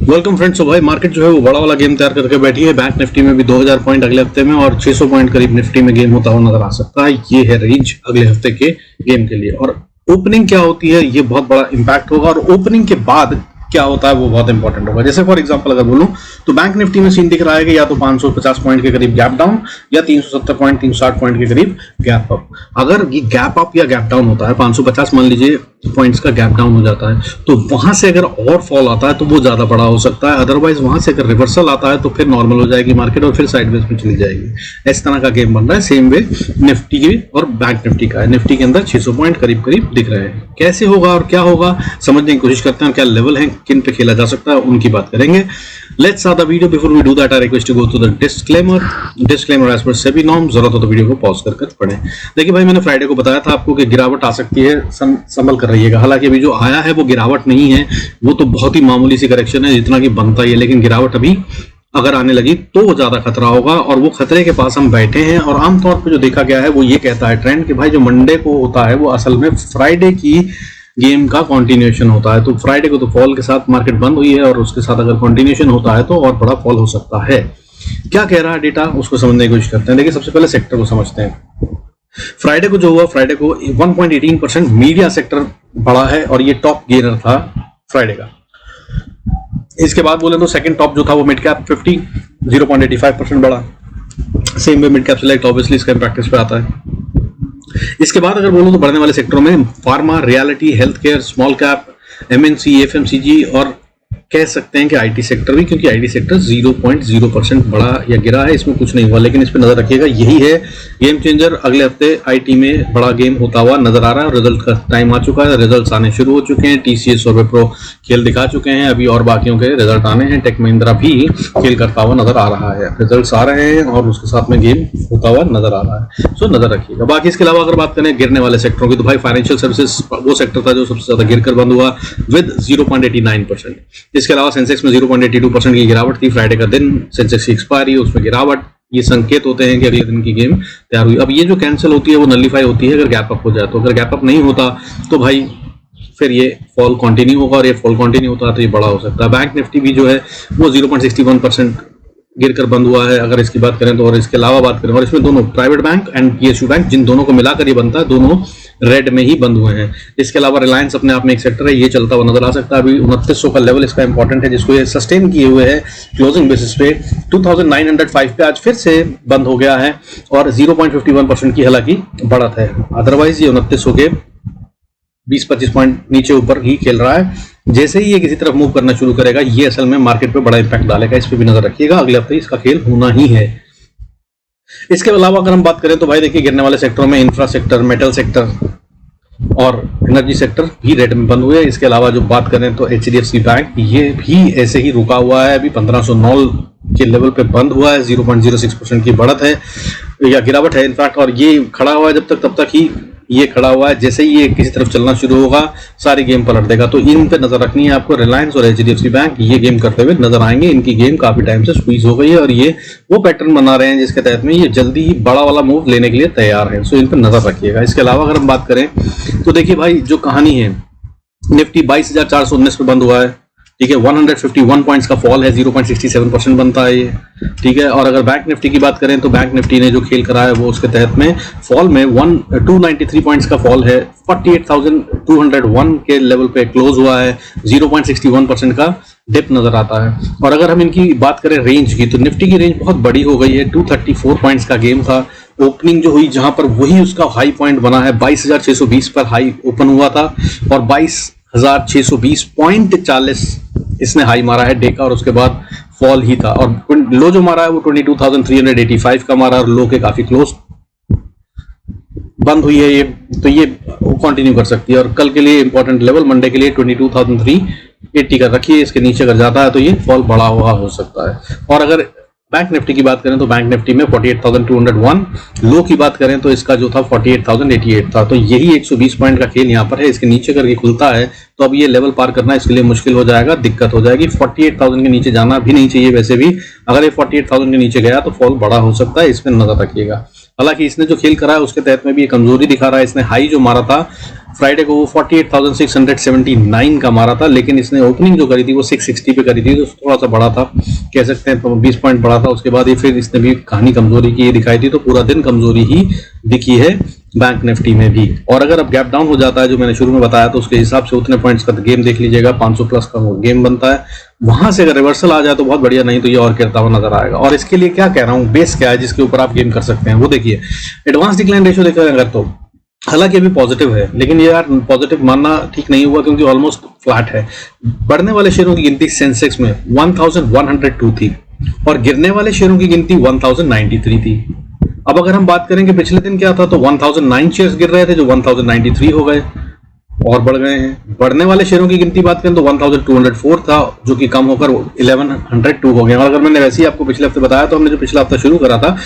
Welcome friends. तो भाई market जो है वो बड़ा वाला गेम तैयार करके बैठी है। बैंक निफ्टी में भी 2000 पॉइंट अगले हफ्ते में और 600 पॉइंट करीब निफ्टी में गेम होता हुआ नजर आ सकता है। ये है रेंज अगले हफ्ते के गेम के लिए। और ओपनिंग क्या होती है ये बहुत बड़ा इंपैक्ट होगा, और ओपनिंग के बाद क्या होता है वो बहुत इंपॉर्टेंट होगा। जैसे फॉर एग्जांपल अगर बोलूं तो बैंक निफ्टी में सीन दिख रहा है कि या तो 550 पॉइंट के करीब गैप डाउन या 370 पॉइंट 360 पॉइंट के करीब गैप अप। अगर ये गैप अप या गैप डाउन होता है, 550 मान लीजिए पॉइंट्स का गैप डाउन हो जाता है, तो वहां से अगर और फॉल आता है तो वो ज्यादा बड़ा हो सकता है। अदरवाइज वहां से अगर रिवर्सल आता है तो फिर नॉर्मल हो जाएगी मार्केट और फिर साइडवेज में चली जाएगी। इस तरह का गेम बन रहा है। सेम वे निफ्टी की और बैंक निफ्टी का है। निफ्टी के अंदर 600 पॉइंट करीब करीब दिख रहे हैं। कैसे होगा और क्या होगा समझने की कोशिश करते हैं। क्या लेवल है, किन पे खेला जा सकता है, उनकी बात करेंगे। Let's start the video. Before we do that I request to go to the disclaimer as per SEBI norm. जरूरत हो तो वीडियो को पॉज कर पढ़ें। देखिए भाई, मैंने फ्राइडे को बताया था आपको कि गिरावट आ सकती है, संभल कर रहिएगा। हालांकि अभी जो आया है वो गिरावट नहीं है, वो तो बहुत ही मामूली सी करेक्शन है जितना कि बनता ही है। लेकिन गिरावट अभी अगर आने लगी तो वो ज्यादा खतरा होगा, और वो खतरे के पास हम बैठे हैं। और आमतौर पर जो देखा गया है वो ये कहता है ट्रेंड कि भाई जो मंडे को होता है वो असल में फ्राइडे की गेम का कंटिन्यूएशन होता है। तो फ्राइडे को तो फॉल के साथ मार्केट बंद हुई है, और उसके साथ अगर कंटिन्यूएशन होता है तो और बड़ा फॉल हो सकता है। क्या कह रहा है डेटा, उसको समझने की कोशिश करते हैं। देखिए सबसे पहले सेक्टर को समझते हैं। फ्राइडे को जो हुआ, फ्राइडे को 1.18% मीडिया सेक्टर बढ़ा है, और ये टॉप गेनर था फ्राइडे का। इसके बाद बोले तो सेकंड टॉप जो था वो मिड कैप 50 0.85% बढ़ा। Same way mid cap select obviously इसका इम्पैक्ट इस पे आता है। इसके बाद अगर बोलूं तो बढ़ने वाले सेक्टरों में pharma, reality, health care, small cap, MNC, FMCG और कह सकते हैं कि आईटी सेक्टर भी, क्योंकि आईटी सेक्टर 0.0% बढ़ा या गिरा है, इसमें कुछ नहीं हुआ। लेकिन इस पे नजर रखिएगा, यही है गेम चेंजर। अगले हफ्ते आईटी में बड़ा गेम होता हुआ नजर आ रहा है, और रिजल्ट का टाइम आ चुका है। रिजल्ट्स आने शुरू हो चुके हैं। टीसीएस और विप्रो खेल दिखा चुके हैं, अभी और बाकियों के रिजल्ट आने हैं। टेक महिंद्रा भी खेल करता हुआ नजर आ रहा है। रिजल्ट्स आ रहे हैं और उसके साथ में गेम होता हुआ नजर आ रहा है। सो नजर रखिएगा। बाकी इसके अलावा अगर बात करें गिरने वाले सेक्टरों की, तो भाई फाइनेंशियल सर्विसेज वो सेक्टर था जो सबसे ज्यादा गिरकर बंद हुआ विद 0.89%। इसके अलावा सेंसेक्स में 0.82% की गिरावट थी। फ्राइडे का दिन सेंसेक्स की एक्सपायरी, उसमें गिरावट, ये संकेत होते हैं कि अगले दिन की गेम तैयार हुई। अब ये जो कैंसिल होती है वो नलीफाई होती है अगर गैप अप हो जाए। तो अगर गैप अप नहीं होता तो भाई फिर ये फॉल कंटिन्यू होगा, और ये फॉल कंटिन्यू होता है तो ये बड़ा हो सकता है। बैंक निफ्टी भी जो है वो 0.61% गिरकर बंद हुआ है अगर इसकी बात करें तो। और इसके अलावा बात करें, और इसमें दोनों private bank and PSU bank, जिन दोनों को मिलाकर ये बनता है, दोनों रेड में ही बंद हुए हैं। इसके अलावा रिलायंस अपने आप में एक सेक्टर है, ये चलता हुआ नजर आ सकता है। अभी 2900 का लेवल इसका इंपॉर्टेंट है, जिसको ये सस्टेन किए हुए है क्लोजिंग बेसिस पे। 2905 पे आज फिर से बंद हो गया है, और 0.51% की हालांकि बढ़त है। अदरवाइज ये 2900 के 20-25 पॉइंट नीचे ऊपर ही खेल रहा है। जैसे ही ये किसी तरफ मूव करना शुरू करेगा, ये असल में मार्केट पे बड़ा इंपैक्ट डालेगा। इस पे भी नजर रखिएगा, अगले हफ्ते इसका खेल होना ही है। इसके अलावा अगर हम बात करें तो भाई देखिए गिरने वाले सेक्टरों में इंफ्रा सेक्टर, मेटल सेक्टर और एनर्जी सेक्टर भी रेड में बंद हुए। इसके अलावा जो बात करें तो एचडीएफसी बैंक, ये भी ऐसे ही रुका हुआ है, अभी 1509 के लेवल पे बंद हुआ है। 0.06% की बढ़त है या गिरावट है इनफैक्ट, और ये खड़ा हुआ है जब तक तब तक ही ये खड़ा हुआ है। जैसे ही ये किसी तरफ चलना शुरू होगा सारी गेम पलट देगा। तो इन पे नजर रखनी है आपको। रिलायंस और एचडीएफसी बैंक ये गेम करते हुए नजर आएंगे। इनकी गेम काफी टाइम से स्क्वीज हो गई है, और ये वो पैटर्न बना रहे हैं जिसके तहत में ये जल्दी ही बड़ा वाला मूव लेने के लिए तैयार है। सो इन पे नजर रखिएगा। इसके अलावा अगर हम बात करें तो देखिए भाई जो कहानी है, निफ्टी 22,419 पे बंद हुआ है, ठीक है। 151 पॉइंट्स का फॉल है, 0.67% बनता है ये, ठीक है। और अगर बैंक निफ्टी की बात करें तो बैंक निफ्टी ने जो खेल करा है वो उसके तहत में फॉल में 293 पॉइंट्स का फॉल है। 48,201 के लेवल पे क्लोज हुआ है। 0.61% का डिप नजर आता है। और अगर हम इनकी बात करें रेंज की, तो निफ्टी की रेंज बहुत बड़ी हो गई है। 234 पॉइंट्स का गेम था। ओपनिंग जो हुई जहां पर वही उसका हाई पॉइंट बना है, 22,620 पर हाई ओपन हुआ था, और 22,620.40 इसने हाई मारा है डे का, और उसके बाद फॉल ही था। और लो जो मारा है वो 22,385 का मारा, और लो के काफी क्लोज बंद हुई है ये। तो ये कंटिन्यू कर सकती है, और कल के लिए इंपॉर्टेंट लेवल मंडे के लिए 22,380 का रखिए। इसके नीचे अगर जाता है तो ये फॉल बड़ा हुआ हो सकता है। और अगर बैंक निफ्टी की बात करें तो बैंक निफ्टी में 48,201, लो की बात करें तो इसका जो था 48,088 था। तो यही 120 पॉइंट का खेल यहाँ पर है। इसके नीचे करके खुलता है तो अब ये लेवल पार करना इसके लिए मुश्किल हो जाएगा, दिक्कत हो जाएगी। 48,000 के नीचे जाना भी नहीं चाहिए वैसे भी। अगर ये 48,000 के नीचे गया तो फॉल बड़ा हो सकता है, इस पर नजर रखिएगा। हालांकि इसने जो खेल करा है उसके तहत में भी ये कमजोरी दिखा रहा है। इसने हाई जो मारा था फ्राइडे को वो 48,679 का मारा था, लेकिन इसने ओपनिंग जो करी थी वो 660 पे करी थी, तो थोड़ा सा बड़ा था, कह सकते हैं 20 पॉइंट बड़ा था। उसके बाद ये फिर इसने भी कहानी कमजोरी की दिखाई थी, तो पूरा दिन कमजोरी ही दिखी है बैंक निफ्टी में भी। और अगर अब गैप डाउन हो जाता है जो मैंने शुरू में बताया, तो उसके हिसाब से उतने पॉइंट्स का गेम देख लीजिएगा, 500 प्लस का वो गेम बनता है। वहां से अगर रिवर्सल आ जाए तो बहुत बढ़िया, नहीं तो ये और गिरता हुआ नजर आएगा। और इसके लिए क्या कह रहा हूँ, बेस क्या है जिसके ऊपर आप गेम कर सकते हैं, वो देखिए। एडवांस डिक्लाइन रेशियो देखा अगर तो हालांकि अभी पॉजिटिव है, लेकिन ये यार पॉजिटिव मानना ठीक नहीं हुआ, क्योंकि ऑलमोस्ट फ्लैट है। बढ़ने वाले शेयरों की गिनती सेंसेक्स में 1102 थी और गिरने वाले शेयरों की गिनती 1093 थी। अब अगर हम बात करें कि पिछले दिन क्या था, तो 1009 शेयर्स गिर रहे थे जो 1093 हो गए और बढ़ गए हैं। बढ़ने वाले शेयरों की गिनती बात करें तो 1204 था, जो कि कम होकर 1102 हो गया। और अगर मैंने वैसे ही आपको पिछले हफ्ते बताया, तो हमने जो पिछला हफ्ता शुरू करा था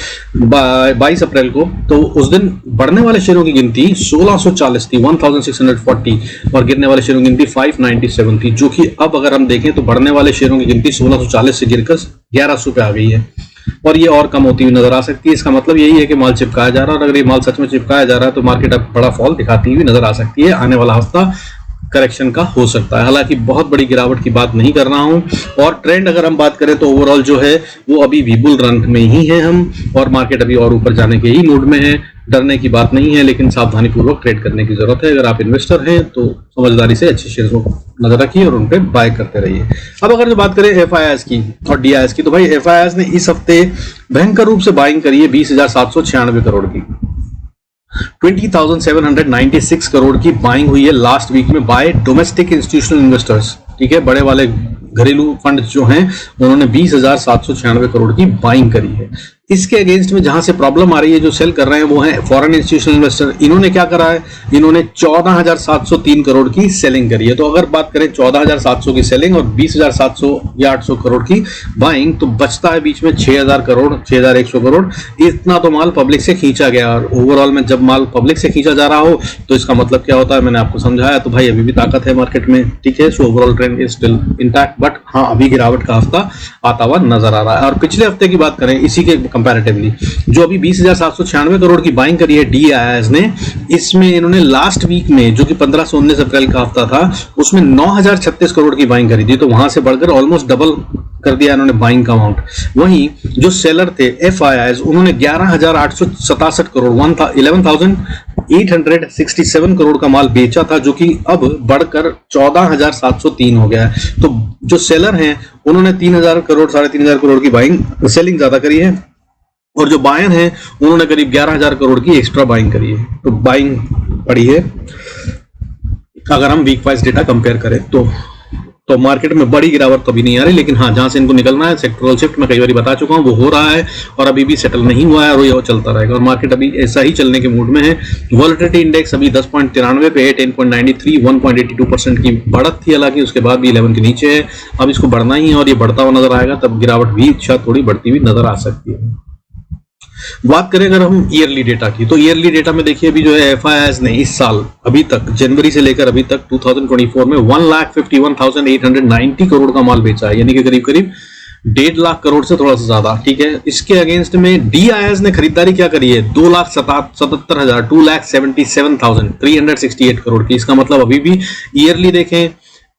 22 अप्रैल को, तो उस दिन बढ़ने वाले शेयरों की गिनती 1640 थी, 1640, और गिरने वाले शेयरों की गिनती 597 थी, जो कि अब अगर हम देखें तो बढ़ने वाले शेयरों की गिनती 1640 से गिरकर 1100 पे आ गई है, और ये और कम होती हुई नजर आ सकती है। इसका मतलब यही है कि माल चिपकाया जा रहा है, और अगर ये माल सच में चिपकाया जा रहा है तो मार्केट अब बड़ा फॉल दिखाती हुई नजर आ सकती है। आने वाला हफ्ता करेक्शन का हो सकता है, हालांकि बहुत बड़ी गिरावट की बात नहीं कर रहा हूं। और ट्रेंड अगर हम बात करें तो ओवरऑल जो है वो अभी भी बुल रन में ही है हम, और मार्केट अभी और ऊपर जाने के ही मूड में है। डरने की बात नहीं है, लेकिन सावधानी पूर्वक ट्रेड करने की जरूरत है। अगर आप इन्वेस्टर हैं तो समझदारी से अच्छे शेयर्स को नजर रखिए और उन पे बाय करते रहिए। अब अगर जो बात करें एफआईआईएस की और डीआईएस की, तो भाई एफआईआईएस ने इस हफ्ते भयंकर रूप से बाइंग करी है 20,796 करोड़ की, 20,796 करोड़ की बाइंग हुई है लास्ट वीक में बाय डोमेस्टिक इंस्टीट्यूशनल इन्वेस्टर्स। ठीक है, बड़े वाले घरेलू फंड जो हैं उन्होंने 20,796 करोड़ की बाइंग करी है। इसके अगेंस्ट में जहां से प्रॉब्लम आ रही है, जो सेल कर रहे हैं वो है फॉरेन इंस्टीट्यूशनल इन्वेस्टर। इन्होंने क्या करा है, इन्होंने 14,703 करोड़ की सेलिंग करी है। तो अगर बात करें 14,700 की सेलिंग और 20,700 या 800 करोड़ की बाइंग, तो बचता है बीच में 6,000 करोड़, 6,100 करोड़। इतना तो माल पब्लिक से खींचा गया, और ओवरऑल में जब माल पब्लिक से खींचा जा रहा हो तो इसका मतलब क्या होता है, मैंने आपको समझाया। तो भाई अभी भी ताकत है मार्केट में, ठीक है। So overall trend is still intact, but हाँ अभी गिरावट का हफ्ता आता हुआ नजर आ रहा है। और पिछले हफ्ते की बात करें इसी के कंपैरेटिवली, जो अभी 20,796 करोड़ की बाइंग करी है डीआईएस ने, इसमें इन्होंने लास्ट वीक में जो कि 15 से 19 अप्रैल का हफ्ता था, उसमें 9,036 करोड़ की बाइंग करी थी। तो वहां से बढ़कर ऑलमोस्ट डबल कर दिया इन्होंने बाइंग का अमाउंट। वहीं जो सेलर थे एफआईआईएस, उन्होंने 11,867 करोड़ 11,867 करोड़ का माल बेचा था, जो कि अब बढ़कर 14,703 हो गया है। तो जो सेलर हैं उन्होंने 3,000 करोड़ 3,500 करोड़ की बाइंग सेलिंग ज्यादा करी है, और जो बायर हैं उन्होंने करीब 11,000 करोड़ की एक्स्ट्रा बाइंग करी है। तो बाइंग पड़ी है अगर हम वीक वाइज डेटा कंपेयर करें तो मार्केट में बड़ी गिरावट कभी नहीं आ रही, लेकिन हाँ जहां से इनको निकलना है सेक्टरल शिफ्ट, मैं कई बार बता चुका हूं, वो हो रहा है और अभी भी सेटल नहीं हुआ है, और ये चलता रहेगा। और मार्केट अभी ऐसा ही चलने के मूड में है। वोलेटिलिटी इंडेक्स अभी 10.93 पे है, 10.93, 1.82% की बढ़त थी, हालांकि उसके बाद भी 11 के नीचे है। अब इसको बढ़ना ही है, और ये बढ़ता हुआ नजर आएगा, तब गिरावट भी शायद थोड़ी बढ़ती हुई नजर आ सकती है। बात करें अगर हम ईयरली डेटा की, तो ईयरली डेटा में देखिए अभी जो है एफआईआईएस ने इस साल अभी तक जनवरी से लेकर अभी तक 2024 में 1,51,890 करोड़ का माल बेचा है, यानी कि करीब करीब 1.5 लाख करोड़ से थोड़ा सा ज्यादा। ठीक है, इसके अगेंस्ट में डीआईएस ने खरीदारी क्या करी है, 2,77,368 करोड़ की। इसका मतलब अभी भी ईयरली देखें,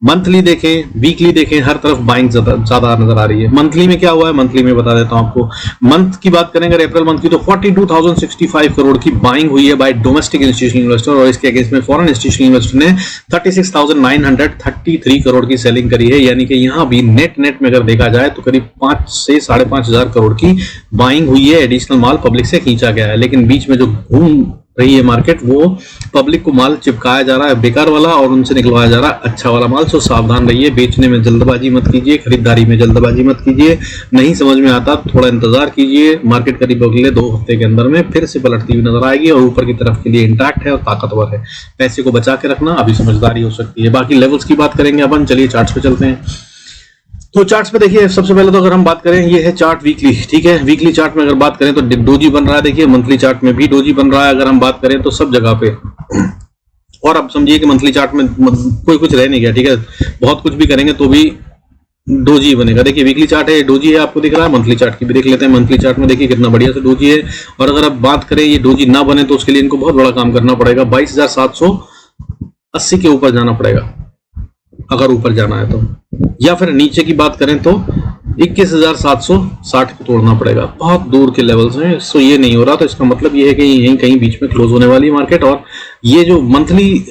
मंथली देखें, वीकली देखें, हर तरफ बाइंग ज्यादा नजर आ रही है। मंथली में क्या हुआ है, मंथली में बता देता हूं आपको। मंथ की बात करें अगर अप्रैल मंथ की, तो 42,065 करोड़ की बाइंग हुई है बाय डोमेस्टिक इंस्टीट्यूशनल इन्वेस्टर, और इसके अगेंस्ट में फॉरेन इंस्टीट्यूशनल इन्वेस्टर ने 36,933 करोड़ की सेलिंग करी है। यानी कि यहां भी नेट में अगर देखा जाए तो करीब 5 से 5,500 करोड़ की बाइंग हुई है। एडिशनल माल पब्लिक से खींचा गया है, लेकिन बीच में जो घूम रही है मार्केट, वो पब्लिक को माल चिपकाया जा रहा है बेकार वाला, और उनसे निकलवाया जा रहा है अच्छा वाला माल। सो सावधान रहिए, बेचने में जल्दबाजी मत कीजिए, खरीदारी में जल्दबाजी मत कीजिए। नहीं समझ में आता थोड़ा इंतजार कीजिए, मार्केट करीब अगले 2 हफ्ते के अंदर में फिर से पलटती हुई नजर आएगी, और ऊपर की तरफ के लिए इंटैक्ट है और ताकतवर है। पैसे को बचा के रखना अभी समझदारी हो सकती है। बाकी लेवल्स की बात करेंगे अपन, चलिए चार्ट्स पे चलते हैं। तो चार्ट्स पे देखिए, सबसे पहले तो अगर हम बात करें, ये है चार्ट वीकली। ठीक है, वीकली चार्ट में अगर बात करें तो डोजी बन रहा है, देखिए मंथली चार्ट में भी डोजी बन रहा है अगर हम बात करें तो सब जगह पे। और अब समझिए कि मंथली चार्ट में कोई कुछ रह नहीं गया। ठीक है, बहुत कुछ भी करेंगे तो भी डोजी बनेगा। देखिए वीकली चार्ट है, डोजी है, आपको दिख रहा है। मंथली चार्ट की भी देख लेते हैं। मंथली चार्ट में देखिए कितना बढ़िया से डोजी है, और अगर अब बात करें ये डोजी ना बने तो उसके लिए इनको बहुत बड़ा काम करना पड़ेगा। 22,700 80 के ऊपर जाना पड़ेगा अगर ऊपर जाना है तो, या फिर नीचे की बात करें तो 21,760 को तोड़ना पड़ेगा। बहुत दूर के लेवल्स हैं, सो ये नहीं हो रहा, तो इसका मतलब ये है कि यहीं कहीं बीच में क्लोज होने वाली मार्केट। और ये जो मंथली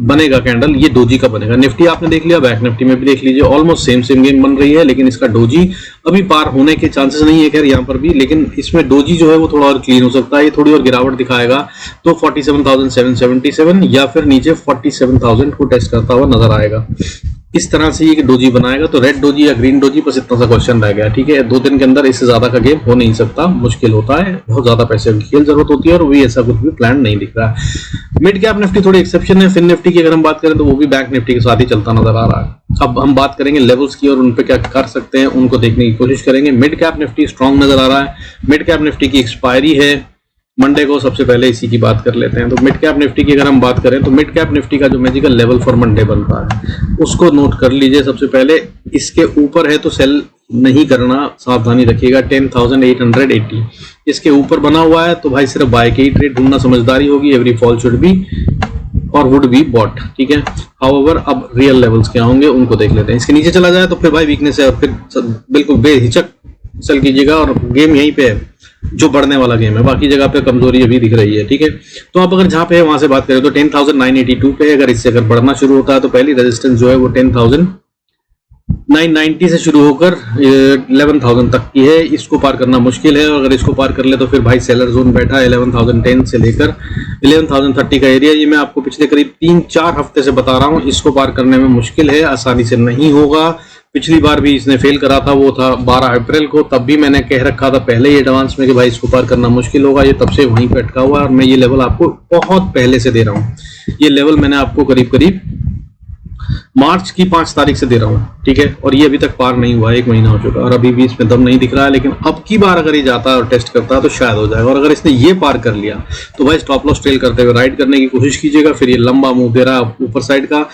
बनेगा कैंडल, ये डोजी का बनेगा। निफ्टी आपने देख लिया, बैक निफ्टी में भी देख लीजिए, ऑलमोस्ट सेम गेम बन रही है, लेकिन इसका डोजी अभी पार होने के चांसेस नहीं है खैर यहाँ पर भी, लेकिन इसमें डोजी जो है वो थोड़ा और क्लीन हो सकता है, ये थोड़ी और गिरावट दिखाएगा तो 47,777 या फिर नीचे 47,000 को टेस्ट करता हुआ नजर आएगा। इस तरह से ये डोजी बनाएगा, तो रेड डोजी या ग्रीन डोजी, बस इतना सा क्वेश्चन रह गया। ठीक है, 2 दिन के अंदर इससे ज्यादा का गेम हो नहीं सकता, मुश्किल होता है, बहुत ज्यादा पैसे की खेल जरूरत होती है, और वही ऐसा कुछ भी प्लान नहीं दिख रहा है। मिड कैप निफ्टी थोड़ी एक्सेप्शन है। फिन निफ्टी की अगर हम बात करें तो वो भी बैंक निफ्टी के साथ ही चलता नजर आ रहा है। अब हम बात करेंगे लेवल्स की और उन पे क्या कर सकते हैं, उनको देखने की कोशिश करेंगे। मिड कैप निफ्टी स्ट्रांग नजर आ रहा है। मिड कैप निफ्टी की एक्सपायरी है मंडे को, सबसे पहले इसी की बात कर लेते हैं। तो मिड कैप निफ्टी की अगर हम बात करें तो मिड कैप निफ्टी का जो मैजिकल लेवल फॉर मंडे बनता है उसको नोट कर लीजिए। सबसे पहले इसके ऊपर है तो सेल नहीं करना, सावधानी रखिएगा। 10,880 इसके ऊपर बना हुआ है तो भाई सिर्फ बाय के ही ट्रेड ढूंढना समझदारी होगी। एवरी फॉल शुड बी और वुड बी बॉट। ठीक है, हाउएवर अब रियल लेवल्स क्या होंगे उनको देख लेते हैं। इसके नीचे चला जाए तो फिर भाई वीकनेस है, और फिर बिल्कुल बेहिचक सेल कीजिएगा, और गेम यहीं पे है जो बढ़ने वाला गेम है, बाकी जगह पे कमजोरी अभी दिख रही है। ठीक है, तो आप अगर जहां पे है वहां से बात करें तो 10,982 पे, अगर इससे अगर बढ़ना शुरू होता है तो पहली रेजिस्टेंस जो है वो 10,990 से शुरू होकर 11,000 तक की है। इसको पार करना मुश्किल है, और अगर इसको पार कर ले तो फिर भाई सेलर जोन बैठा है 11,010 से लेकर 11,030 का एरिया। ये मैं आपको पिछले करीब 3-4 हफ्ते से बता रहा हूँ, इसको पार करने में मुश्किल है, आसानी से नहीं होगा। पिछली बार भी इसने फेल करा था, वो था 12 अप्रैल को, तब भी मैंने कह रखा था पहले ही एडवांस में कि भाई इसको पार करना मुश्किल होगा। ये तब से वहीं पे अटका हुआ है, और मैं ये लेवल आपको बहुत पहले से दे रहा हूँ। ये लेवल मैंने आपको करीब करीब मार्च की 5 तारीख से दे रहा हूँ। ठीक है, और ये अभी तक पार नहीं हुआ, 1 महीना हो चुका, और अभी भी इसमें दम नहीं दिख रहा है। लेकिन अब की बार अगर ये जाता है और टेस्ट करता है तो शायद हो जाएगा। और अगर इसने ये पार कर लिया तो भाई स्टॉप लॉस ट्रेल करते हुए राइड करने की कोशिश कीजिएगा। फिर ये लंबा मूव दे रहा है ऊपर साइड का।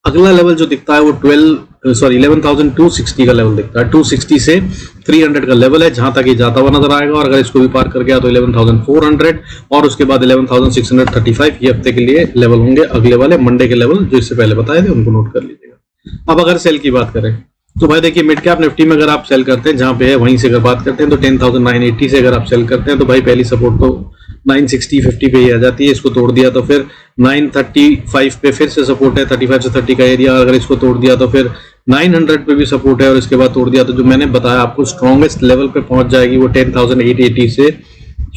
अगला लेवल जो दिखता है वो 11,260 का लेवल दिखता है। 260 से 300 का लेवल है, जहां तक ये जाता हुआ नजर आएगा। और अगर इसको भी पार कर गया तो 11,400 और उसके बाद 11,635 ये हफ्ते के लिए लेवल होंगे। अगले वाले मंडे के लेवल जो इससे पहले बताए थे उनको नोट कर लीजिएगा। अब अगर सेल की बात करें तो भाई देखिए, मिड कैप निफ्टी में अगर आप सेल करते हैं जहां पे है वहीं से अगर बात करते हैं तो 10,980 से अगर आप सेल करते हैं तो भाई पहली सपोर्ट तो 960-50 पे ही आ जाती है। इसको तोड़ दिया तो फिर 935 पे फिर से सपोर्ट है, 35 से 30 का एरिया। अगर इसको तोड़ दिया तो फिर 900 पे भी सपोर्ट है, और इसके बाद तोड़ दिया तो जो मैंने बताया आपको स्ट्रॉन्गेस्ट लेवल पे पहुंच जाएगी वो 10,880 से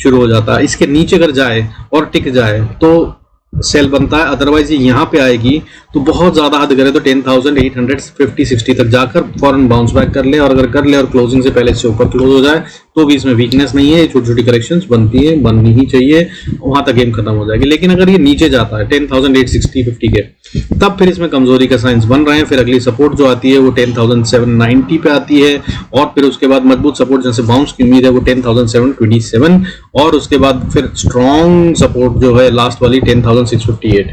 शुरू हो जाता है। इसके नीचे अगर जाए और टिक जाए तो सेल बनता है, अदरवाइज ये यहाँ पे आएगी तो बहुत ज्यादा हद करे तो 10,850-60 तक जाकर फॉरन बाउंस बैक कर ले, और अगर कर ले और क्लोजिंग से पहले इससे ऊपर क्लोज हो जाए तो भी इसमें वीकनेस नहीं है। छोटी छोटी करेक्शंस बनती है, बननी ही चाहिए, वहां तक गेम खत्म हो जाएगी। लेकिन अगर ये नीचे जाता है 10,860-50 के, तब फिर इसमें कमजोरी का साइंस बन रहे हैं। फिर अगली सपोर्ट जो आती है वो 10,790 पे आती है, और फिर उसके बाद मजबूत सपोर्ट जैसे बाउंस की उम्मीद है वो 10,727, और उसके बाद फिर स्ट्रॉन्ग सपोर्ट जो है लास्ट वाली 10,658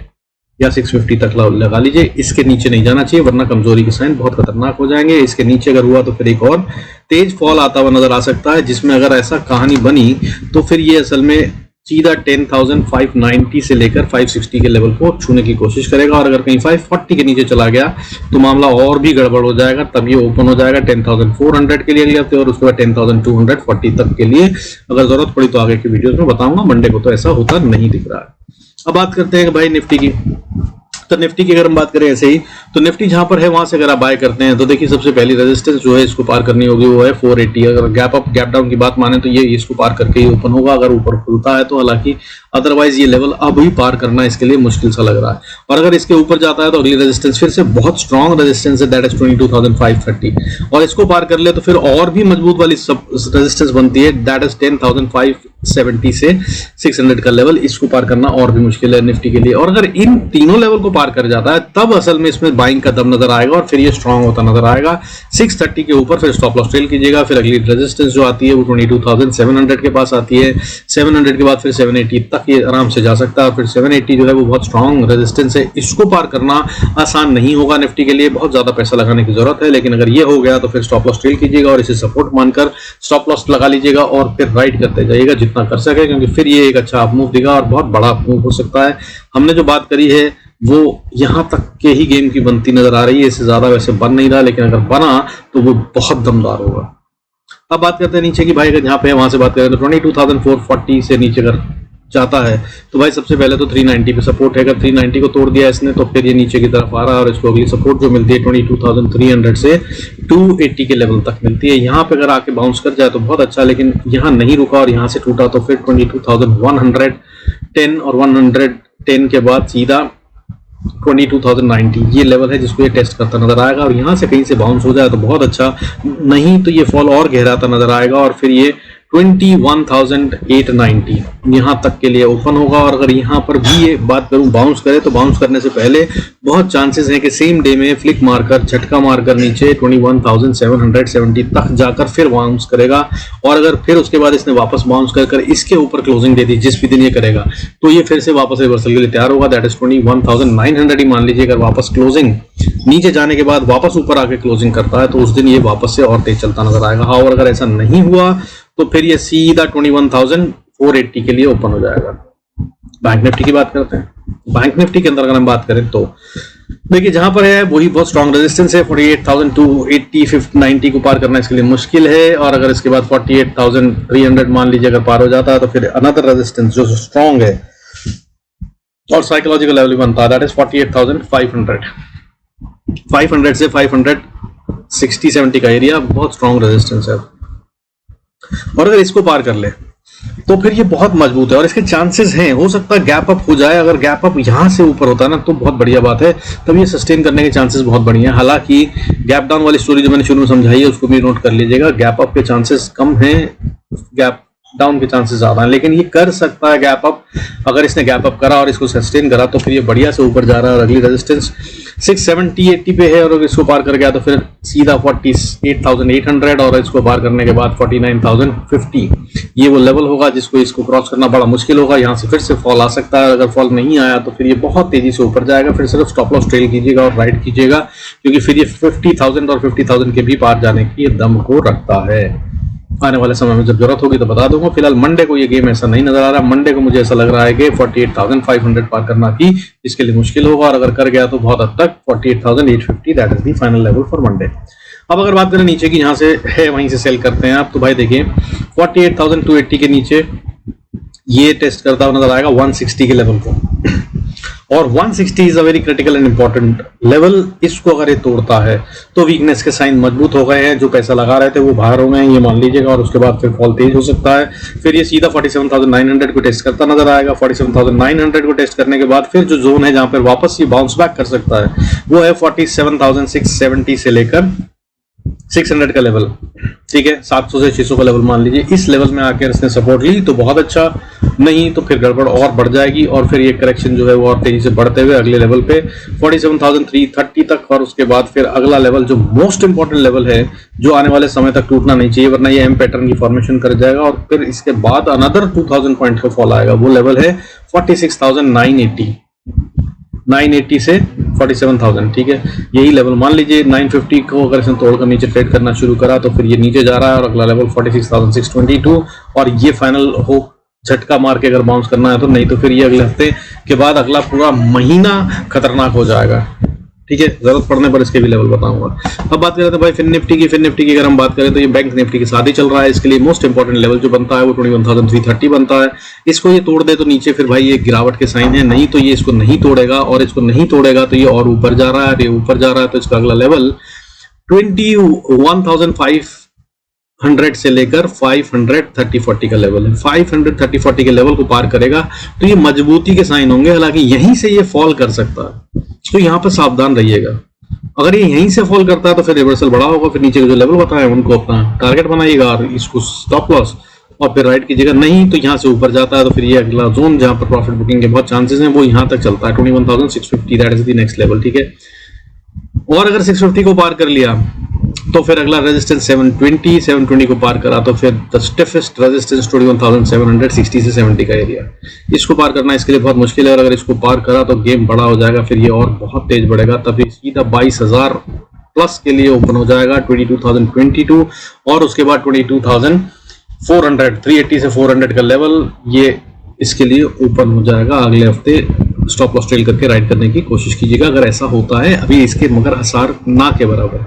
या 650 तक लगा लीजिए। इसके नीचे नहीं जाना चाहिए, वरना कमजोरी के साइन बहुत खतरनाक हो जाएंगे। इसके नीचे अगर हुआ तो फिर एक और तेज फॉल आता हुआ नजर आ सकता है, जिसमें अगर ऐसा कहानी बनी तो फिर ये असल में सीधा 10,590 से लेकर 560 के लेवल को छूने की कोशिश करेगा। और अगर कहीं 540 के नीचे चला गया तो मामला और भी गड़बड़ हो जाएगा। तब ये ओपन हो जाएगा 10,400 के लिए अगले हफ्ते, और उसके बाद 10,240 तक के लिए। अगर जरूरत पड़ी तो आगे की वीडियोस में बताऊंगा, मंडे को तो ऐसा होता नहीं दिख रहा है। अब बात करते हैं भाई निफ्टी की। तो निफ्टी की अगर हम बात करें ऐसे ही, तो निफ्टी जहां पर है वहां से अगर आप बाय करते हैं तो देखिए सबसे पहली रेजिस्टेंस जो है इसको पार करनी होगी वो है 480। अगर गैप अप गैप डाउन की बात माने तो ये इसको पार करके ही ओपन होगा, अगर ऊपर खुलता है तो। हालांकि अदरवाइज ये लेवल अभी पार करना इसके लिए मुश्किल सा लग रहा है। और अगर इसके ऊपर जाता है तो अगली रेजिस्टेंस फिर से बहुत स्ट्रॉन्ग रेजिस्टेंस है, दैट इज 22,530, और इसको पार कर ले तो फिर और भी मजबूत वाली रेजिस्टेंस बनती है, दैट इज 10,570 से 600 का लेवल। इसको पार करना और भी मुश्किल है निफ्टी के लिए। और अगर इन तीनों लेवल को पार कर जाता है तब असल में इसमें बाइंग का दम नजर आएगा, और फिर ये स्ट्रॉन्ग होता नजर आएगा। 630 के ऊपर फिर स्टॉप लॉस ट्रेल कीजिएगा। फिर अगली रेजिस्टेंस जो आती है वो 22,700 के पास आती है। 700 के बाद फिर 780 तक ये आराम से जा सकता है। फिर 780 जो है वो बहुत स्ट्रॉन्ग रेजिस्टेंस है, इसको पार करना आसान नहीं होगा निफ्टी के लिए, बहुत ज्यादा पैसा लगाने की जरूरत है। लेकिन अगर ये हो गया तो फिर स्टॉप लॉस ट्रेल कीजिएगा और इसे सपोर्ट मानकर स्टॉप लॉस लगा लीजिएगा, और फिर राइड करते जाइएगा जितना कर सके, क्योंकि फिर ये एक अच्छा अप मूव देगा और बहुत बड़ा अप मूव हो सकता है। हमने जो बात करी है वो यहाँ तक के ही गेम की बनती नजर आ रही है, इससे ज्यादा वैसे बन नहीं रहा, लेकिन अगर बना तो वो बहुत दमदार होगा। अब बात करते हैं नीचे की भाई, अगर जहाँ पे वहां से बात करें तो 22,440 से नीचे अगर जाता है तो भाई सबसे पहले तो 390 पे सपोर्ट है। अगर 390 को तोड़ दिया इसने तो फिर ये नीचे की तरफ आ रहा है और इसको अगली सपोर्ट जो मिलती है 22,300 से 280 के लेवल तक मिलती है। यहाँ पे अगर आके बाउंस कर जाए तो बहुत अच्छा, लेकिन यहाँ नहीं रुका और यहाँ से टूटा तो फिर 22,110 और 110 के बाद सीधा 22,090 ये लेवल है जिसको ये टेस्ट करता नजर आएगा। और यहाँ से कहीं से बाउंस हो जाए तो बहुत अच्छा, नहीं तो ये फॉल और गहराता नजर आएगा और फिर ये 21,890 यहाँ तक के लिए ओपन होगा। और अगर यहाँ पर भी ये बात करूं बाउंस करे तो बाउंस करने से पहले बहुत चांसेस हैं कि सेम डे में फ्लिक मारकर झटका मारकर नीचे 21,770 तक जाकर फिर बाउंस करेगा। और अगर फिर उसके बाद इसने वापस बाउंस कर इसके ऊपर क्लोजिंग दे दी जिस भी दिन ये करेगा तो ये फिर से वापस रिवर्सल के लिए तैयार होगा। दैट इज 21,900 ही मान लीजिए। अगर वापस क्लोजिंग नीचे जाने के बाद वापस ऊपर आके क्लोजिंग करता है तो उस दिन ये वापस से और तेज चलता नजर आएगा। और अगर ऐसा नहीं हुआ तो फिर ये सीधा 21,480 के लिए ओपन हो जाएगा। बैंक निफ्टी की बात करते हैं। बैंक निफ्टी के अंदर अगर हम बात करें तो देखिए जहां पर है वही बहुत स्ट्रॉन्ग रेजिस्टेंस है। 48,280 90 को पार करना इसके लिए मुश्किल है। और अगर इसके बाद 48,300 मान लीजिए अगर पार हो जाता है तो फिर अनदर रेजिस्टेंस जो स्ट्रॉन्ग है और साइकोलॉजिकल लेवल भी बनता है, दैट इज 48,500। 500 से 560-70 का एरिया बहुत स्ट्रॉन्ग रेजिस्टेंस है। और अगर इसको पार कर ले तो फिर ये बहुत मजबूत है और इसके चांसेस हैं, हो सकता है गैप अप हो जाए। अगर गैप अप यहां से ऊपर होता है ना तो बहुत बढ़िया बात है, तब ये सस्टेन करने के चांसेस बहुत बढ़िया है। हालांकि गैप डाउन वाली स्टोरी जो मैंने शुरू में समझाई है उसको भी नोट कर लीजिएगा। गैप अप के चांसेस कम हैं, गैप डाउन के चांसेस ज्यादा हैं, लेकिन ये कर सकता है गैप अप। अगर इसने गैप अप करा और इसको सस्टेन करा तो फिर ये बढ़िया से ऊपर जा रहा है। और अगली रेजिस्टेंस 670-80 पे है और अगर इसको पार कर गया तो फिर सीधा 48,800 और इसको पार करने के बाद 49,050 ये वो लेवल होगा जिसको इसको क्रॉस करना बड़ा मुश्किल होगा। यहाँ से फिर से फॉल आ सकता है। अगर फॉल नहीं आया तो फिर ये बहुत तेजी से ऊपर जाएगा। फिर सिर्फ स्टॉप लॉस ट्रेल कीजिएगा और राइट कीजिएगा, क्योंकि फिर ये 50,000 और 50,000 के भी पार जाने की दम को रखता है। आने वाले समय में जब जरूरत होगी तो बता दूंगा। फिलहाल मंडे को ये गेम ऐसा नहीं नजर आ रहा। मंडे को मुझे ऐसा लग रहा है कि 48,500 पार करना भी इसके लिए मुश्किल होगा और अगर कर गया तो बहुत हद तक 48,850 that is the final level for Monday. अब अगर बात करें नीचे की, जहां से है वहीं से सेल करते हैं आप, तो भाई देखिए 48,280 के नीचे ये टेस्ट करता हुआ नजर आएगा 160 के लेवल को। और 160 is a very critical and important level. इसको अगर ये तोड़ता है तो वीकनेस के साइन मजबूत हो गए हैं। जो पैसा लगा रहे थे वो बाहर हो गए हैं, ये मान लीजिएगा। और उसके बाद फिर फॉल तेज हो सकता है। फिर ये सीधा 47,900 को टेस्ट करता नजर आएगा। 47,900 को टेस्ट करने के बाद फिर जो जोन है जहां पर वापस ये बाउंस बैक कर सकता है वो है 47,670 से लेकर 600 का लेवल। ठीक है, 700 से 600 का लेवल मान लीजिए। इस लेवल में आकर इसने सपोर्ट ली तो बहुत अच्छा, नहीं तो फिर गड़बड़ और बढ़ जाएगी और फिर ये करेक्शन जो है वो और तेजी से बढ़ते हुए अगले लेवल पे 47,330 तक। और उसके बाद फिर अगला लेवल जो मोस्ट इंपॉर्टेंट लेवल है जो आने वाले समय तक टूटना नहीं चाहिए, वरना ये एम पैटर्न की फॉर्मेशन कर जाएगा और फिर इसके बाद अनदर 2000 पॉइंट का फॉल आएगा। वो लेवल है 46,980 से 47,000। ठीक है, यही लेवल मान लीजिए। 950 को अगर इसने तोड़कर नीचे ट्रेड करना शुरू करा तो फिर ये नीचे जा रहा है और अगला लेवल 46,622 और ये फाइनल हो झटका मार के अगर बाउंस करना है तो, नहीं तो फिर ये अगले हफ्ते के बाद अगला पूरा महीना खतरनाक हो जाएगा। ठीक है, जरूरत पड़ने पर इसके भी लेवल बताऊंगा। अब बात करें तो भाई फिन निफ्टी की अगर हम बात करें तो ये बैंक निफ्टी के साथ ही चल रहा है। इसके लिए मोस्ट इंपॉर्टेंट लेवल जो बनता है वो 21,330 बनता है। इसको ये तोड़ दे तो नीचे फिर भाई ये गिरावट के साइन है, नहीं तो ये इसको नहीं तोड़ेगा और इसको नहीं तोड़ेगा तो ये और ऊपर जा रहा है। ये ऊपर जा रहा है तो इसका अगला लेवल 21,500 से लेकर 530-40 का लेवल है। 530-40 के लेवल को पार करेगा तो ये मजबूती के साइन होंगे। हालांकि यहीं से ये फॉल कर सकता है तो यहाँ पर सावधान रहिएगा। अगर ये यहीं से फॉल करता है तो फिर रिवर्सल बड़ा होगा। फिर नीचे के जो लेवल बताए उनको अपना टारगेट बनाइएगा और इसको स्टॉप लॉस और फिर राइट कीजिएगा। नहीं तो यहाँ से ऊपर जाता है तो फिर ये अगला जोन जहां पर प्रॉफिट बुकिंग के बहुत चांसेस हैं वो यहाँ तक चलता है 21,650 that is the next level. ठीक है, और अगर 650 को पार कर लिया तो फिर अगला रेजिस्टेंस 720 को पार करा तो फिर द स्टिफेस्ट रेजिस्टेंस 21,760 से 70 का एरिया। इसको पार करना इसके लिए बहुत मुश्किल है और अगर इसको पार करा तो गेम बड़ा हो जाएगा। फिर ये और बहुत तेज बढ़ेगा, तभी सीधा 22,000 प्लस के लिए ओपन हो जाएगा 22,022 और उसके बाद 22,400 380 से 400 का लेवल ये इसके लिए ओपन हो जाएगा अगले हफ्ते स्टॉप लॉस ट्रेल करके राइड करने की कोशिश कीजिएगा अगर ऐसा होता है अभी इसके, मगर आसार ना के बराबर।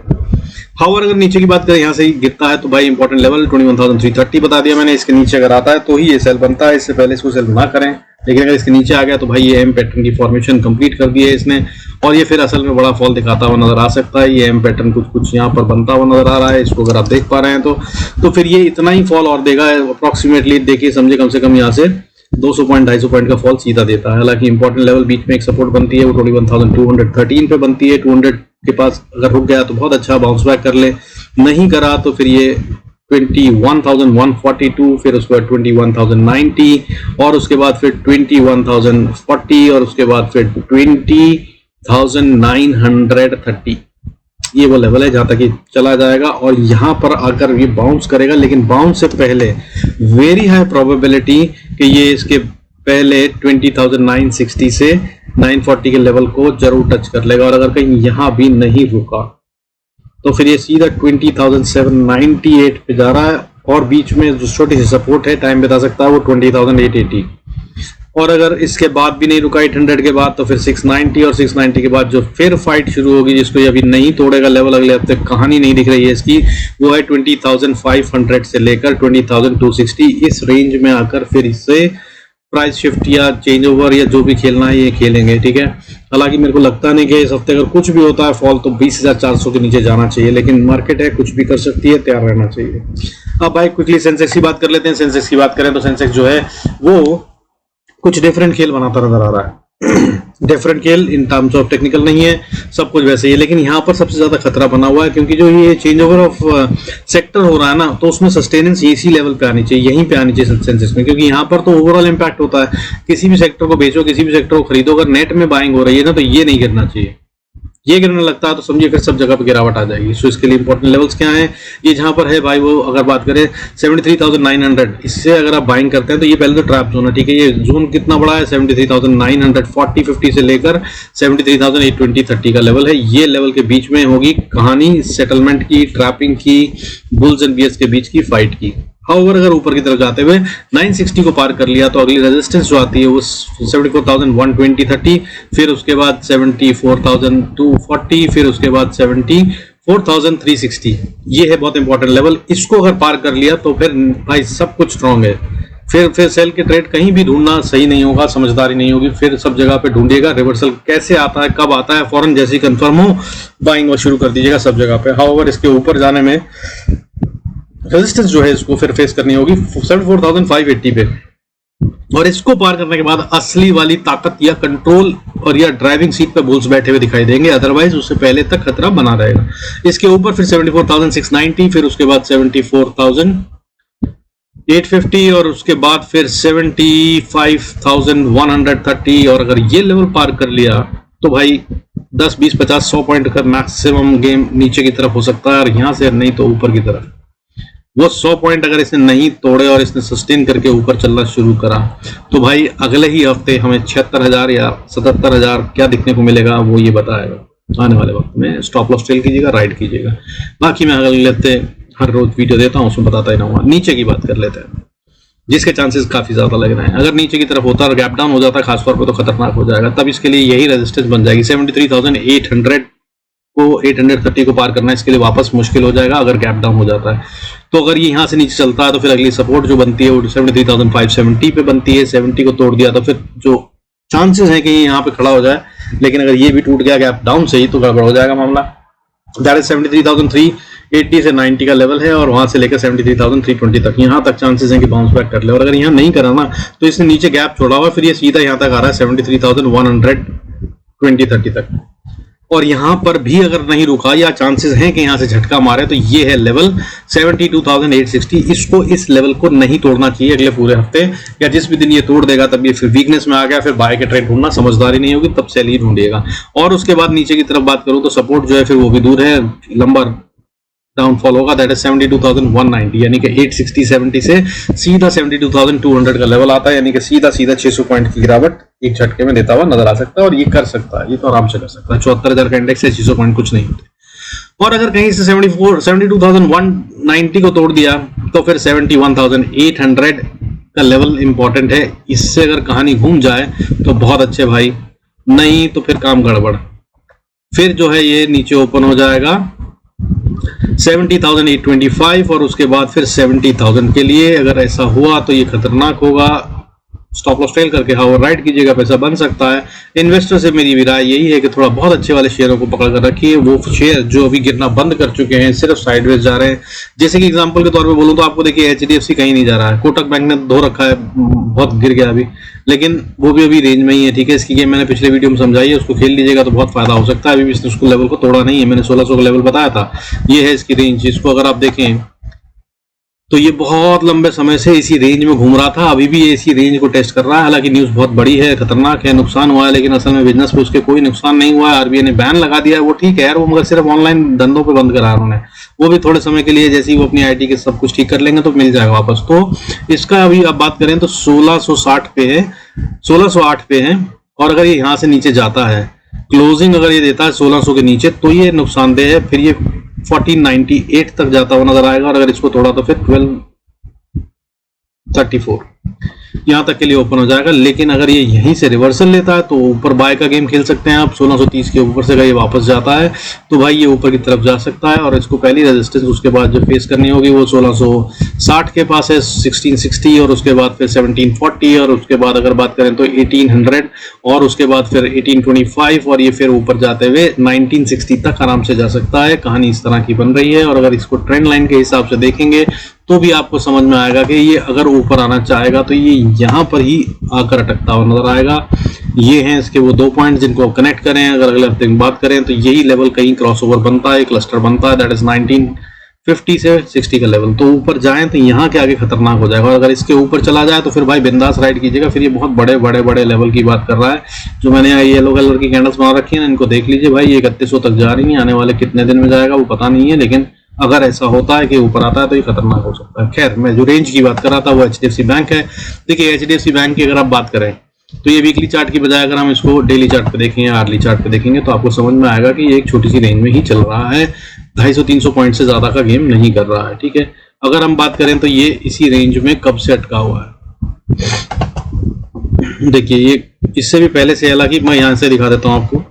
हाउएवर अगर नीचे की बात करें, यहाँ से ही गिरता है तो भाई इंपॉर्टेंट लेवल 21,330 बता दिया मैंने। इसके नीचे अगर आता है तो ही ये सेल बनता है, इससे पहले इसको सेल ना करें। लेकिन अगर इसके नीचे आ गया तो भाई ये एम पैटर्न की फॉर्मेशन कंप्लीट कर दी है इसने, और ये फिर असल में बड़ा फॉल दिखाता हुआ नजर आ सकता है। ये एम पैटर्न कुछ यहाँ पर बनता हुआ नजर आ रहा है, इसको अगर आप देख पा रहे हैं तो फिर ये इतना ही फॉल और देगा अप्रोक्सीमेटली। देखिए समझे, कम से कम यहाँ से 200 पॉइंट 250 पॉइंट का फॉल सीधा देता है। हालांकि इंपॉर्टेंट लेवल बीच में एक सपोर्ट बनती है, वो 21,213 पे बनती है। 200 के पास अगर रुक गया तो बहुत अच्छा, बाउंस बैक कर ले। नहीं करा तो फिर ये 21,142, फिर उसके बाद 21,090 और उसके बाद फिर 21,040 और उसके बाद फिर 20,930। ये वो लेवल है जहां तक ये चला जाएगा और यहां पर आकर ये बाउंस करेगा। लेकिन बाउंस से पहले वेरी हाई प्रोबेबिलिटी कि ये इसके पहले 20,960 से 940 के लेवल को जरूर टच कर लेगा। और अगर कहीं यहां भी नहीं रुका तो फिर ये सीधा 20,798 पे जा रहा है और बीच में जो छोटी सी सपोर्ट है, टाइम बता सकता है, वो 20,880। और अगर इसके बाद भी नहीं रुका 800 के बाद तो फिर 690 और 690 के बाद जो फिर फाइट शुरू होगी, जिसको ये अभी नहीं तोड़ेगा लेवल, अगले हफ्ते कहानी नहीं दिख रही है इसकी, वो है 20,500 से लेकर 20,260। इस रेंज में आकर फिर इससे प्राइस शिफ्ट या चेंज ओवर या जो भी खेलना है ये खेलेंगे, ठीक है। हालांकि मेरे को लगता नहीं कि इस हफ्ते अगर कुछ भी होता है फॉल तो 20,400 के नीचे जाना चाहिए, लेकिन मार्केट है, कुछ भी कर सकती है, तैयार रहना चाहिए। अब भाई क्विकली सेंसेक्स की बात कर लेते हैं। सेंसेक्स की बात करें तो सेंसेक्स जो है वो कुछ डिफरेंट खेल बनाता नजर आ रहा है। डिफरेंट खेल इन टर्म्स ऑफ टेक्निकल नहीं है, सब कुछ वैसे ही है, लेकिन यहाँ पर सबसे ज्यादा खतरा बना हुआ है क्योंकि जो ये चेंज ओवर ऑफ सेक्टर हो रहा है ना, तो उसमें सस्टेनेंस इसी लेवल पे आनी चाहिए, यहीं पे आनी चाहिए सेंसेक्स में, क्योंकि यहाँ पर तो ओवरऑल इंपैक्ट होता है। किसी भी सेक्टर को बेचो, किसी भी सेक्टर को खरीदो, अगर नेट में बाइंग हो रही है ना तो ये नहीं गिरना चाहिए। ये गिरने लगता है तो समझिए फिर सब जगह पे गिरावट आ जाएगी। सो इसके लिए इंपॉर्टेंट लेवल्स क्या हैं, ये जहां पर है भाई, वो अगर बात करें 73,900, इससे अगर आप बाइंग करते हैं तो ये पहले तो ट्रैप जोन है, ठीक है। ये जोन कितना बड़ा है, 73,940 से लेकर 73,820-30 का लेवल है। ये लेवल के बीच में होगी कहानी सेटलमेंट की, ट्रैपिंग की, बुल्स एंड बियर्स के बीच की फाइट की। हाउएवर अगर ऊपर की तरफ जाते हुए 960 को पार कर लिया तो अगली रेजिस्टेंस जो आती है वो 74,120-30, फिर उसके बाद 74,240, फिर उसके बाद 74,360। ये है बहुत इंपॉर्टेंट लेवल। इसको अगर पार कर लिया तो फिर भाई सब कुछ स्ट्रॉन्ग है। फिर सेल के ट्रेड कहीं भी ढूंढना सही नहीं होगा, समझदारी नहीं होगी, फिर सब जगह पे ढूंढिएगा। रिवर्सल कैसे आता है, कब आता है, फौरन जैसे ही कंफर्म हो बाइंग शुरू कर दीजिएगा सब जगह पे। हाउएवर इसके ऊपर जाने में रेजिस्टेंस जो है इसको फिर फेस करनी होगी 74,580 पे, और इसको पार करने के बाद असली वाली ताकत या कंट्रोल और या ड्राइविंग सीट पे बुल्स बैठे हुए दिखाई देंगे। अदरवाइज उससे पहले तक खतरा बना रहेगा। इसके ऊपर फिर 74,690, फिर उसके बाद 74,850 और उसके बाद फिर 75,130। और अगर ये लेवल पार कर लिया तो भाई 10, 20, 50, 100 पॉइंट का मैक्सिमम गेम नीचे की तरफ हो सकता है, और यहां से नहीं तो ऊपर की तरफ। वो 100 पॉइंट अगर इसने नहीं तोड़े और इसने सस्टेन करके ऊपर चलना शुरू करा तो भाई अगले ही हफ्ते हमें 76,000 या 77,000 क्या दिखने को मिलेगा वो ये बताएगा। आने वाले वक्त में स्टॉप लॉस ट्रेल कीजिएगा, राइड कीजिएगा। बाकी मैं अगले हफ्ते हर रोज वीडियो देता हूँ, उसमें बताता ही रहूंगा। नीचे की बात कर लेते हैं, जिसके चांसेस काफी ज्यादा लग रहे हैं। अगर नीचे की तरफ होता है और गैप डाउन हो जाता है खासतौर पर तो खतरनाक हो जाएगा। तब इसके लिए यही रेजिस्टेंस बन जाएगी 73,800 को 830 को पार करना इसके लिए वापस मुश्किल हो जाएगा अगर गैप डाउन हो जाता है। तो अगर ये यहाँ से नीचे चलता है तो फिर अगली सपोर्ट जो बनती है वो 73,570 पे बनती है। 70 को तोड़ दिया तो फिर जो चांसेस है कि यहाँ पे खड़ा हो जाए, लेकिन अगर ये भी टूट गया गैप डाउन से ही तो गड़बड़ हो जाएगा मामला। दैट इज 73,380 से 90 का लेवल है, और वहां से लेकर 73,320 तक, यहाँ तक चांसेस हैं कि बाउंस बैक कर ले। और अगर यहाँ नहीं करा ना तो इसने नीचे गैप छोड़ा हुआ, फिर ये सीधा यहाँ तक आ रहा है 73,120-30 तक। और यहाँ पर भी अगर नहीं रुका या चांसेस हैं कि यहाँ से झटका मारे तो ये है लेवल 72,860। इसको, इस लेवल को नहीं तोड़ना चाहिए अगले पूरे हफ्ते, या जिस भी दिन ये तोड़ देगा तब ये फिर वीकनेस में आ गया, फिर बाय के ट्रेड ढूंढना समझदारी नहीं होगी, तब सेल ही ढूंढिएगा। और उसके बाद नीचे की तरफ बात करूं तो सपोर्ट जो है फिर वो भी दूर है, लंबा डाउनफॉल होगा। दैट इज 72,190, यानी कि 860-70 से सीधा 72,200 का लेवल आता है, यानी कि सीधा 600 पॉइंट की गिरावट एक झटके में देता हुआ नजर आ सकता है। और ये कर सकता है, ये तो आराम से कर सकता है। 74,000 का इंडेक्स है, 600 पॉइंट कुछ नहीं होते। और अगर कहीं से 72,190 को तोड़ दिया तो फिर 71,800 का लेवल इंपॉर्टेंट है। इससे अगर कहानी घूम जाए तो बहुत अच्छे भाई नहीं तो फिर काम गड़बड़। फिर जो है ये नीचे ओपन हो जाएगा 70,825 और उसके बाद फिर 70,000 के लिए। अगर ऐसा हुआ तो ये खतरनाक होगा। स्टॉप लॉस ट्रेल करके हाउ राइट कीजिएगा, पैसा बन सकता है। इन्वेस्टर से मेरी भी राय यही है कि थोड़ा बहुत अच्छे वाले शेयरों को पकड़ कर रखिए। वो शेयर जो अभी गिरना बंद कर चुके हैं, सिर्फ साइडवेज जा रहे हैं। जैसे कि एग्जांपल के तौर पे बोलूं तो आपको देखिए HDFC कहीं नहीं जा रहा है, कोटक बैंक ने धो रखा है, बहुत गिर गया अभी, लेकिन वो भी अभी रेंज में ही है। ठीक है, इसकी गेम मैंने पिछले वीडियो में समझाई है, उसको खेल लीजिएगा तो बहुत फायदा हो सकता है। अभी भी इसने उसको लेवल को तोड़ा नहीं है, मैंने 1600 का लेवल बताया था, ये है इसकी रेंज। इसको अगर आप देखें तो ये बहुत लंबे समय से इसी रेंज में घूम रहा था, अभी भी ये इसी रेंज को टेस्ट कर रहा है। हालांकि न्यूज़ बहुत बड़ी है, खतरनाक है, नुकसान हुआ है, लेकिन असल में बिजनेस पे उसके कोई नुकसान नहीं हुआ है। आरबीआई ने बैन लगा दिया है, वो ठीक है यार, वो मगर सिर्फ ऑनलाइन धंधों पे बंद करा है उन्होंने, वो भी थोड़े समय के लिए। जैसे ही वो अपनी IT के सब कुछ ठीक कर लेंगे तो मिल जाएगा वापस। तो इसका अभी आप बात करें तो 1660 पे है, 1608 पे है। और अगर ये यहाँ से नीचे जाता है, क्लोजिंग अगर ये देता है 1600 के नीचे, तो ये नुकसानदेह है। फिर ये 1498 तक जाता हुआ नजर आएगा, और अगर इसको तोड़ा तो फिर 1234 यहाँ तक के लिए ओपन हो जाएगा। लेकिन अगर ये यहीं से रिवर्सल लेता है तो ऊपर बाय का गेम खेल सकते हैं आप। 1630 के ऊपर से अगर ये वापस जाता है तो भाई ये ऊपर की तरफ जा सकता है, और इसको पहली रेजिस्टेंस उसके बाद जो फेस करनी होगी वो 1660 के पास है, 1660, और उसके बाद फिर 1740, और उसके बाद अगर बात करें तो 1800, और उसके बाद फिर 1825, और ये फिर ऊपर जाते हुए 1960 तक आराम से जा सकता है। कहानी इस तरह की बन रही है। और अगर इसको ट्रेंड लाइन के हिसाब से देखेंगे तो भी आपको समझ में आएगा कि ये अगर ऊपर आना चाहेगा तो ये यहाँ पर ही आकर अटकता हुआ नजर आएगा। ये हैं इसके वो 2 पॉइंट जिनको आप कनेक्ट करें। अगर अगले हफ्ते की बात करें तो यही लेवल कहीं क्रॉसओवर बनता है, क्लस्टर बनता है, दैट इज 1950 से 60 का लेवल। तो ऊपर जाएं तो यहाँ के आगे खतरनाक हो जाएगा, और अगर इसके ऊपर चला जाए तो फिर भाई बिंदास राइड कीजिएगा। फिर ये बहुत बड़े बड़े बड़े लेवल की बात कर रहा है। जो मैंने यहाँ येलो कलर की कैंडल्स बना रखी है ना, इनको देख लीजिए भाई, ये 3100 तक जा रही है। आने वाले कितने दिन में जाएगा वो पता नहीं है, लेकिन अगर ऐसा होता है कि ऊपर आता है तो ये खतरनाक हो सकता है। खैर, मैं जो रेंज की बात कर रहा था वो HDFC बैंक है। देखिए HDFC बैंक की अगर आप बात करें तो ये वीकली चार्ट की बजाय अगर हम इसको डेली चार्ट पे देखेंगे, आर्ली चार्ट पे देखेंगे, तो आपको समझ में आएगा कि ये एक छोटी सी रेंज में ही चल रहा है। 250-300 पॉइंट से ज्यादा का गेम नहीं कर रहा है। ठीक है, अगर हम बात करें तो ये इसी रेंज में कब से अटका हुआ है। देखिए ये इससे भी पहले से, हालांकि मैं यहां से दिखा देता हूं आपको।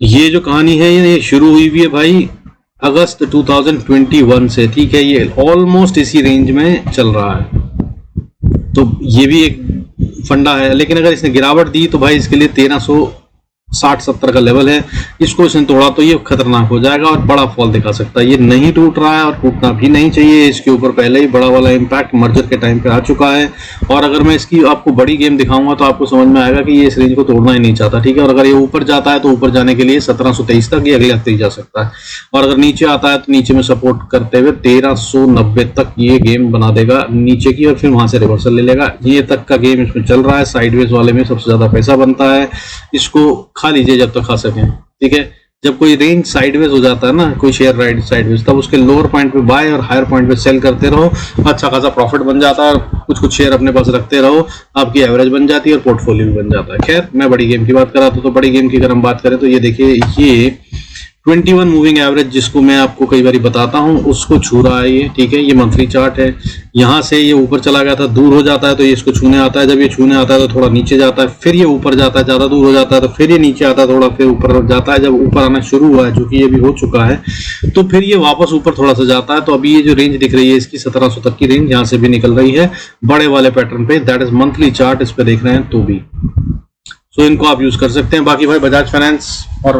ये जो कहानी है ये शुरू हुई भी है भाई अगस्त 2021 से। ठीक है, ये ऑलमोस्ट इसी रेंज में चल रहा है, तो ये भी एक फंडा है। लेकिन अगर इसने गिरावट दी तो भाई इसके लिए 1360-70 का लेवल है, इसको इसने तोड़ा तो ये खतरनाक हो जाएगा और बड़ा फॉल दिखा सकता है। ये नहीं टूट रहा है और टूटना भी नहीं चाहिए। इसके ऊपर पहले ही बड़ा वाला इम्पैक्ट मर्जर के टाइम पे आ चुका है, और अगर मैं इसकी आपको बड़ी गेम दिखाऊंगा तो आपको समझ में आएगा कि ये इस रेंज को तोड़ना ही नहीं चाहता। ठीक है, और अगर ये ऊपर जाता है तो ऊपर जाने के लिए 1723 तक ये अगले हफ्ते ही जा सकता है, और अगर नीचे आता है तो नीचे में सपोर्ट करते हुए 1390 तक ये गेम बना देगा नीचे की, और फिर वहां से रिवर्सल ले लेगा। ये तक का गेम इसमें चल रहा है। साइडवेज वाले में सबसे ज्यादा पैसा बनता है, इसको खा लीजिए जब तक खा सकें। ठीक है, जब कोई रेंज साइडवेज हो जाता है ना, कोई शेयर राइड साइडवेज, तब उसके लोअर पॉइंट पे बाय और हायर पॉइंट पे सेल करते रहो, अच्छा खासा प्रॉफिट बन जाता है, और कुछ कुछ शेयर अपने पास रखते रहो, आपकी एवरेज बन जाती है और पोर्टफोलियो भी बन जाता है। खैर, मैं बड़ी गेम की बात कर रहा था, तो बड़ी गेम की अगर हम बात करें तो ये देखिए, ये 21 मूविंग एवरेज जिसको मैं आपको कई बार बताता हूं उसको छू रहा है ये। ठीक है, ये मंथली चार्ट है। यहां से ये ऊपर चला गया था, दूर हो जाता है तो ये इसको छूने आता है। जब ये छूने आता है तो थोड़ा नीचे जाता है, फिर ये ऊपर जाता है, ज्यादा दूर हो जाता है तो फिर ये नीचे आता है, थोड़ा फिर ऊपर जाता है। जब ऊपर आना शुरू हुआ है, जो कि ये भी हो चुका है, तो फिर ये वापस ऊपर थोड़ा सा जाता है। तो अभी ये जो रेंज दिख रही है इसकी 1700 तक की रेंज यहाँ से भी निकल रही है बड़े वाले पैटर्न पे, दैट इज मंथली चार्ट। इस पे देख रहे हैं तो भी सो इनको आप यूज कर सकते हैं। बाकी भाई बजाज फाइनेंस और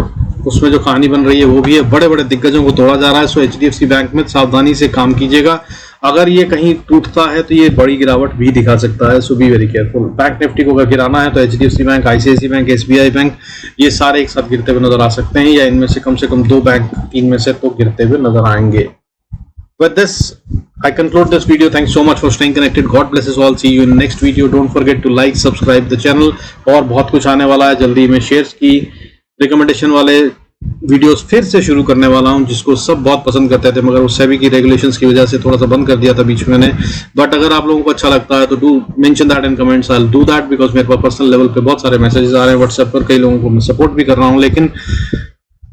उसमें जो कहानी बन रही है वो भी है, बड़े बड़े दिग्गजों को तोड़ा जा रहा है। सो HDFC बैंक में सावधानी से काम कीजिएगा, अगर ये कहीं टूटता है तो ये बड़ी गिरावट भी दिखा सकता है। So be very careful. Bank Nifty को अगर गिराना है तो HDFC bank, ICICI bank, SBI bank, ये सारे एक साथ गिरते हुए नजर आ सकते हैं, या इनमें से कम 2 बैंक 3 में से तो गिरते हुए नजर आएंगे। With this, I conclude this video. Thanks so much for staying connected. God bless us all. See you in next video. Don't forget to like, subscribe the channel. और बहुत कुछ आने वाला है जल्दी। मैं शेयर्स की रिकमेंडेशन वाले वीडियोस फिर से शुरू करने वाला हूं, जिसको सब बहुत पसंद करते थे, मगर उस सेबी की रेगुलेशंस की वजह से थोड़ा सा बंद कर दिया था बीच में मैंने। बट अगर आप लोगों को अच्छा लगता है तो do mention that in comments. I will do that, because मेरे पास पर्सनल लेवल पे बहुत सारे मैसेजेस आ रहे हैं व्हाट्सएप पर। कई लोगों को मैं सपोर्ट भी कर रहा हूँ, लेकिन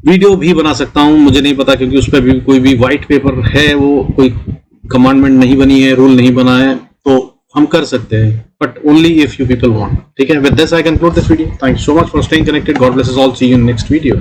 वीडियो भी बना सकता हूँ, मुझे नहीं पता, क्योंकि उस पर भी कोई भी व्हाइट पेपर है, वो कोई कमांडमेंट नहीं बनी है, रूल नहीं बना है। तो हम कर सकते हैं, but only if you people want. ठीक है, with this I conclude this video. Thank you so much for staying connected. God bless us all, see you in next video.